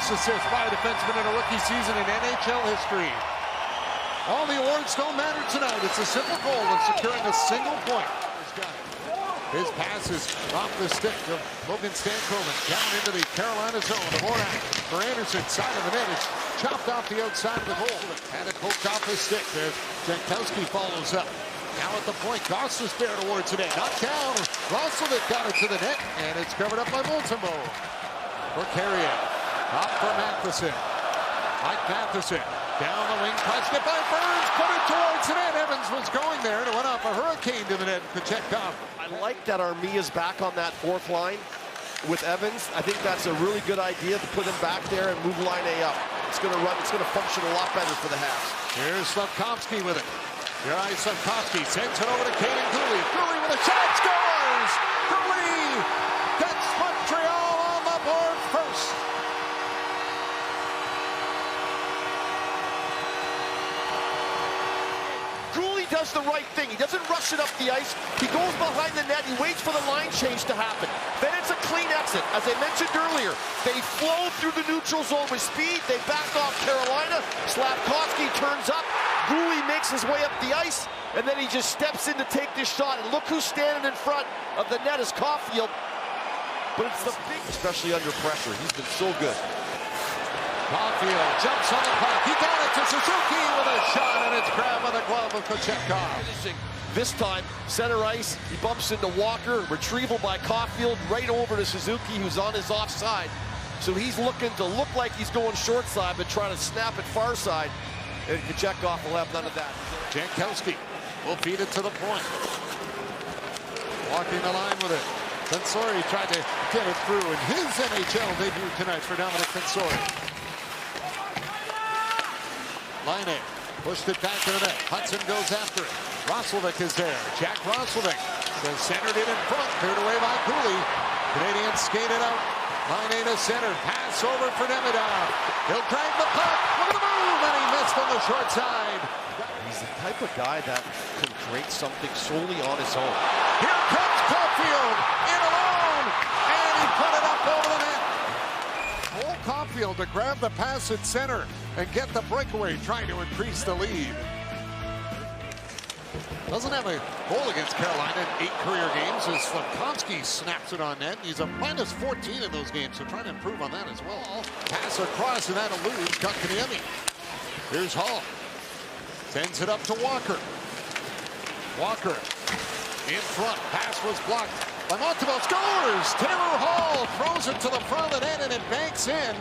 most assists by a defenseman in a rookie season in NHL history. All the awards don't matter tonight. It's a simple goal of securing a single point. His pass is off the stick of Logan Stankoven. Down into the Carolina zone. The Morak for Anderson. Side of the net. It's chopped off the outside of the goal. And it poked off his stick there. Jankowski follows up. Now at the point. Goss is fair towards the net. Knocked down. Roslovic got it to the net. And it's covered up by Montembeault. For Carrier. Up for Matheson. Mike Matheson. Down the wing. Touched it by Burns. Put it towards the net. Evans was going there. And it went off a hurricane to the net. Kachekov. I like that Armia's back on that fourth line with Evans. I think that's a really good idea to put him back there and move line A up. It's going to run. It's going to function a lot better for the Habs. Here's Slafkovsky with it. Juraj Slafkovsky sends it over to Kaiden Guhle. Guhle with a shot. Scores! Guhle gets Montreal on the board first. Does the right thing. He doesn't rush it up the ice. He goes behind the net. He waits for the line change to happen. Then it's a clean exit. As I mentioned earlier, they flow through the neutral zone with speed. They back off Carolina. Slafkovsky turns up. Guhle makes his way up the ice, and then he just steps in to take this shot. And look who's standing in front of the net is Caulfield. But it's the big, especially under pressure. He's been so good. Caulfield jumps on the puck. He got it to Suzuki with a shot, and it's grabbed by the glove of Kachekov. This time, center ice, he bumps into Walker, retrieval by Caulfield, right over to Suzuki, who's on his offside. So he's looking to look like he's going short side, but trying to snap it far side. And Kachekov will have none of that. Jankowski will feed it to the point. Walking the line with it. Fensori tried to get it through in his NHL debut tonight for Dominic Fensori. Line pushed it back to the net. Hudson goes after it. Roslovic is there. Jack Roslovic has centered it in front. Cleared away by Guhle. Canadiens skated out. Line to center. Pass over for Demidov. He'll drag the puck. Look at the move. And he missed on the short side. He's the type of guy that can create something solely on his own. Here comes Caulfield in alone. And he put it up over the net. Caulfield to grab the pass at center and get the breakaway, trying to increase the lead. Doesn't have a goal against Carolina in 8 career games as Slafkovsky snaps it on net. He's a -14 in those games, so trying to improve on that as well. Pass across, and that'll lose Kotkaniemi. Here's Hall. Sends it up to Walker. Walker in front. Pass was blocked by Montembeault. Scores! Taylor Hall throws it to the front of the net, and it banks in.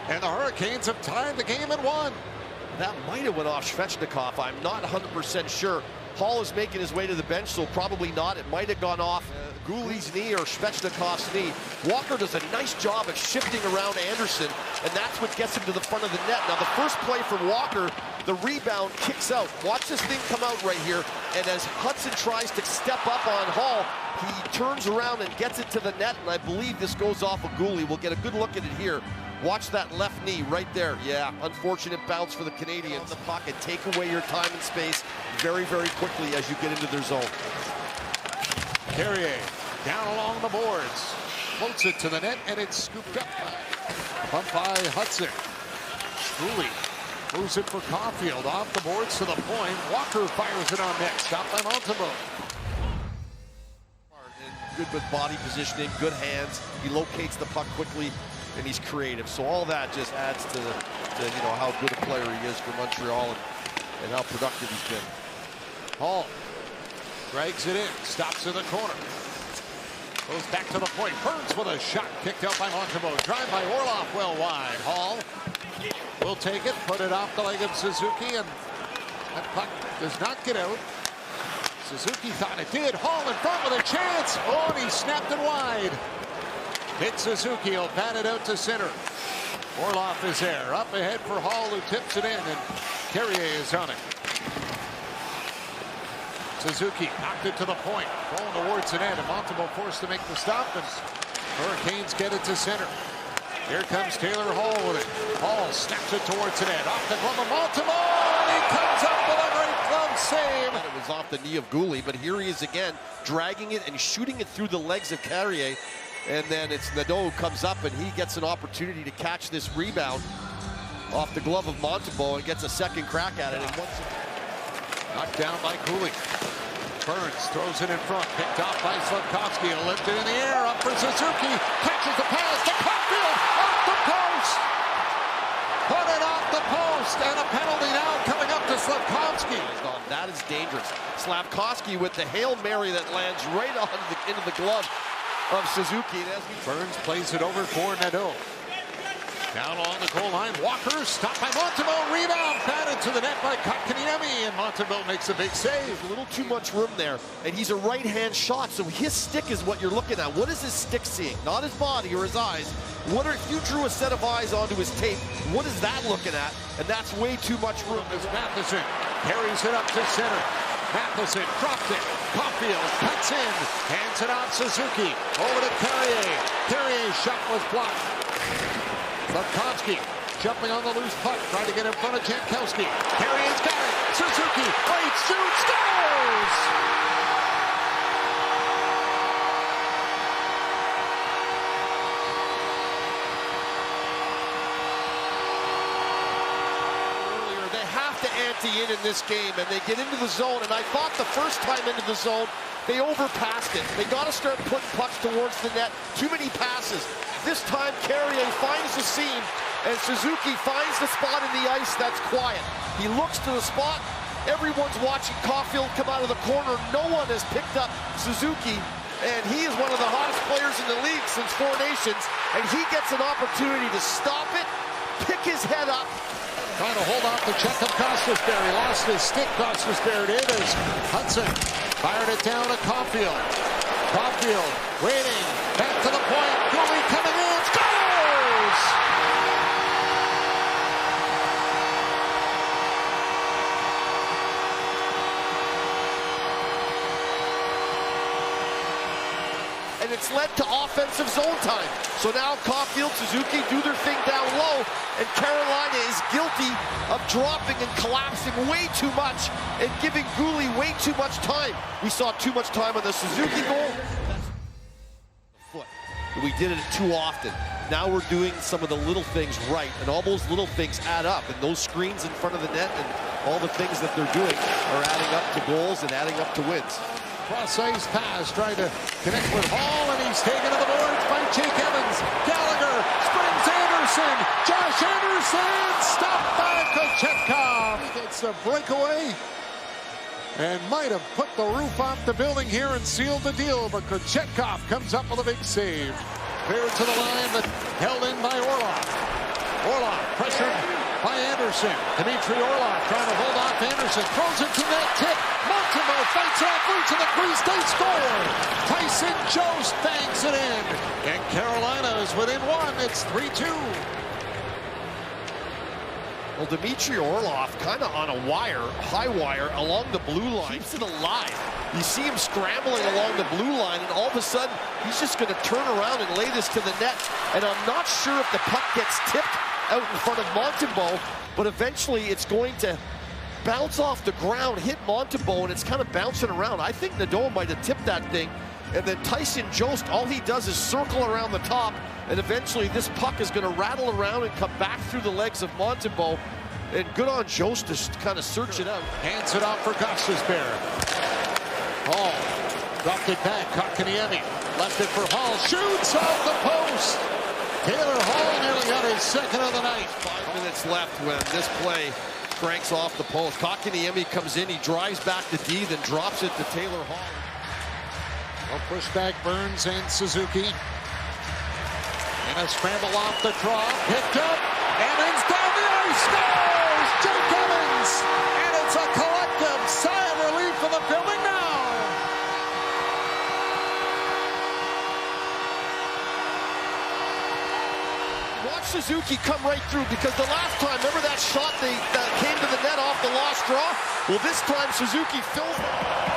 And the Hurricanes have tied the game at 1. That might have went off Svechnikov. I'm not 100% sure. Hall is making his way to the bench, so probably not. It might have gone off Guhle's knee or Svechnikov's knee. Walker does a nice job of shifting around Anderson, and that's what gets him to the front of the net. Now, the first play from Walker, the rebound kicks out. Watch this thing come out right here, and as Hudson tries to step up on Hall, he turns around and gets it to the net, and I believe this goes off of Guhle. We'll get a good look at it here. Watch that left knee right there. Yeah, unfortunate bounce for the Canadiens. The puck and take away your time and space very, very quickly as you get into their zone. Carrier down along the boards. Floats it to the net, and it's scooped up. Bumped by Hudson. Guhle moves it for Caulfield. Off the boards to the point. Walker fires it on net. Stopped by Montembeault. Good with body positioning, good hands. He locates the puck quickly, and he's creative. So all that just adds to you know how good a player he is for Montreal and how productive he's been. Hall drags it in, stops in the corner, goes back to the point. Burns with a shot kicked out by Montembeault. Drive by Orlov well wide. Hall will take it, put it off the leg of Suzuki, and that puck does not get out. Suzuki thought it did. Hall in front with a chance. Oh, and he snapped it wide. Nick Suzuki will bat it out to center. Orlov is there. Up ahead for Hall, who tips it in, and Carrier is on it. Suzuki knocked it to the point. Going towards the net, and Montembeault forced to make the stop, and Hurricanes get it to center. Here comes Taylor Hall with it. Hall snaps it towards the net. Off the glove of Montembeault, and he comes up with a great glove save. It was off the knee of Guhle, but here he is again, dragging it and shooting it through the legs of Carrier. And then it's Nadeau who comes up, and he gets an opportunity to catch this rebound off the glove of Montembeault and gets a second crack at it. And once knocked down by Guhle. Burns throws it in front, picked off by Slafkovsky, lifted in the air, up for Suzuki, catches the pass to Caulfield, off the post! Put it off the post, and a penalty now coming up to Slafkovsky. That is dangerous. Slafkovsky with the Hail Mary that lands right on into the glove of Suzuki. Burns plays it over for Nadeau. Down along the goal line, Walker stopped by Montembeault, rebound, batted to the net by Kotkaniemi, and Montembeault makes a big save. A little too much room there, and he's a right-hand shot, so his stick is what you're looking at. What is his stick seeing? Not his body or his eyes. If you drew a set of eyes onto his tape, what is that looking at? And that's way too much room. As Matheson carries it up to center. Matheson dropped it. Caulfield cuts in, hands it off Suzuki. Over to Carrier. Carrier's shot was blocked. Slafkovsky jumping on the loose puck, trying to get in front of Jankowski. Carrier's got it. Suzuki, right, shoots, scores! In this game, and they get into the zone, and I thought the first time into the zone they overpassed it. They got to start putting pucks towards the net. Too many passes. This time Carrier finds the seam, and Suzuki finds the spot in the ice that's quiet. He looks to the spot. Everyone's watching Caulfield come out of the corner. No one has picked up Suzuki, and he is one of the hottest players in the league since Four Nations, and he gets an opportunity to stop it, pick his head up. Trying to hold off the check of Kostisberry. Lost his stick. Kostisberry did as Hudson fired it down to Caulfield. Caulfield waiting. Back to the point. Guhle coming in. Scores! And it's led to offensive zone time. So now Caulfield, Suzuki do their thing down low, and Carolina is guilty of dropping and collapsing way too much and giving Guhle way too much time. We saw too much time on the Suzuki goal. We did it too often. Now we're doing some of the little things right, and all those little things add up, and those screens in front of the net and all the things that they're doing are adding up to goals and adding up to wins. Cross-ice pass, trying to connect with Hall, and he's taken to the boards by Jake Evans. Gallagher springs Anderson. Josh Anderson stopped by Kochetkov. He gets a breakaway and might have put the roof off the building here and sealed the deal, but Kochetkov comes up with a big save. Cleared to the line, but held in by Orlov. Orlov pressured by Anderson. Dmitry Orlov trying to hold off Anderson. Throws it to that tip. Montembeault fights off, reach to the crease. They score. Tyson Jost bangs it in. And Carolina is within one. It's 3-2. Well, Dmitry Orlov kind of on a wire, high wire, along the blue line. Keeps it alive. You see him scrambling along the blue line, and all of a sudden, he's just going to turn around and lay this to the net. And I'm not sure if the puck gets tipped out in front of Montembeault, but eventually it's going to bounce off the ground, hit Montembeault, and it's kind of bouncing around. I think Nadeau might have tipped that thing, and then Tyson Jost, all he does is circle around the top, and eventually this puck is going to rattle around and come back through the legs of Montembeault, and good on Jost to kind of search it out. Hands it off for Kostisberry. Hall dropped it back. Kotkaniemi left it for Hall. Shoots off the post. Taylor Hall nearly got his second of the night. 5 minutes left when this play cranks off the post. Kotkaniemi comes in, he drives back to D, then drops it to Taylor Hall. Well, push back Burns and Suzuki. And a scramble off the draw. Picked up. Evans down the ice. Scores! Jake Evans! And it's a collective sigh of relief for the building now. Watch Suzuki come right through, because the last time, remember that shot that came to the net off the lost draw? Well, this time Suzuki fills it.